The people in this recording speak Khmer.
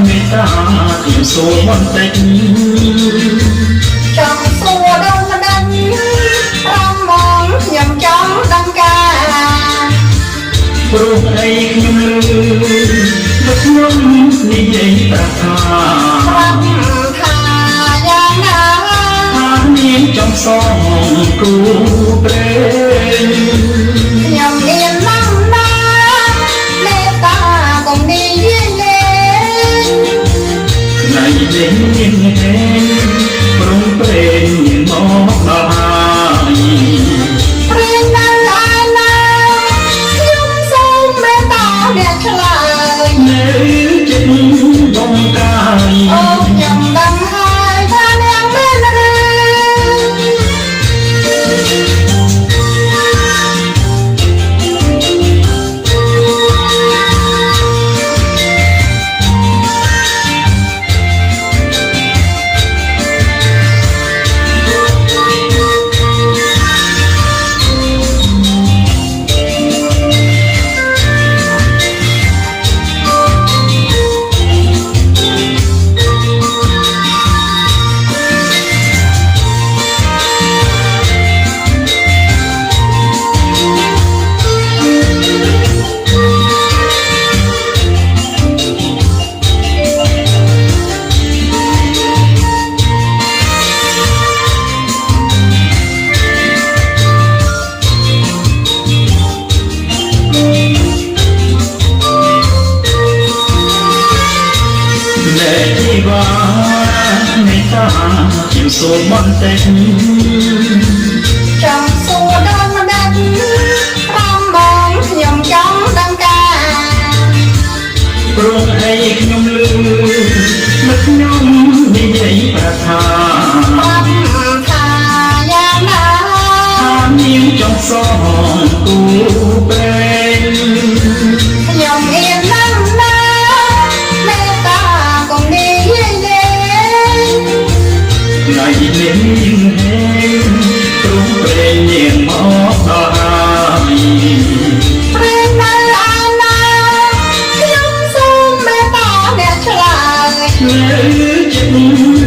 មេត្តាខ្ញុំសូមបន្តិចចង់សួរដល់ម្ដេចរំមងខ្ញុំចង់ដឹងការព្រោះអីខ្ញុំលឺមកខ្ញុំនិយាយប្រាប់ថាថាយ៉ាងណាថានាងចំសងគូព្រេងខ្ញុំមានដំណើរមេត្តាកុំនិយាយលេងថ្ងៃលេងនាងហេព្រមព្រេងនាងមកដល់ហើយព្រេងនៅឯណាខ្ញុំសូមមេត្តាអ្នកឆ្លើយនៅចិត្តបងកាយអូខ្ញុំដឹងហើយថាអ្នកមែនឬមេត្តាខ្ញុំសូមបន្តិចចង់សួរដល់ម្ដេចរំមងខ្ញុំចង់ដឹងការព្រោះអីខ្ញុំលឺមកខ្ញុំនិយាយប្រាប់ថាថាយ៉ាងណាថានាងចង់សងគូព្រេងខ្ញុំមានដំណើរមេត្តាកុំនិយាយលេងថ្ងៃលេងហេព្រមព្រេងនាងមកដល់ហើយព្រេងនៅឯណាខ្ញុំសូមមេត្តាអ្នកឆ្លើយនៅចិត្ត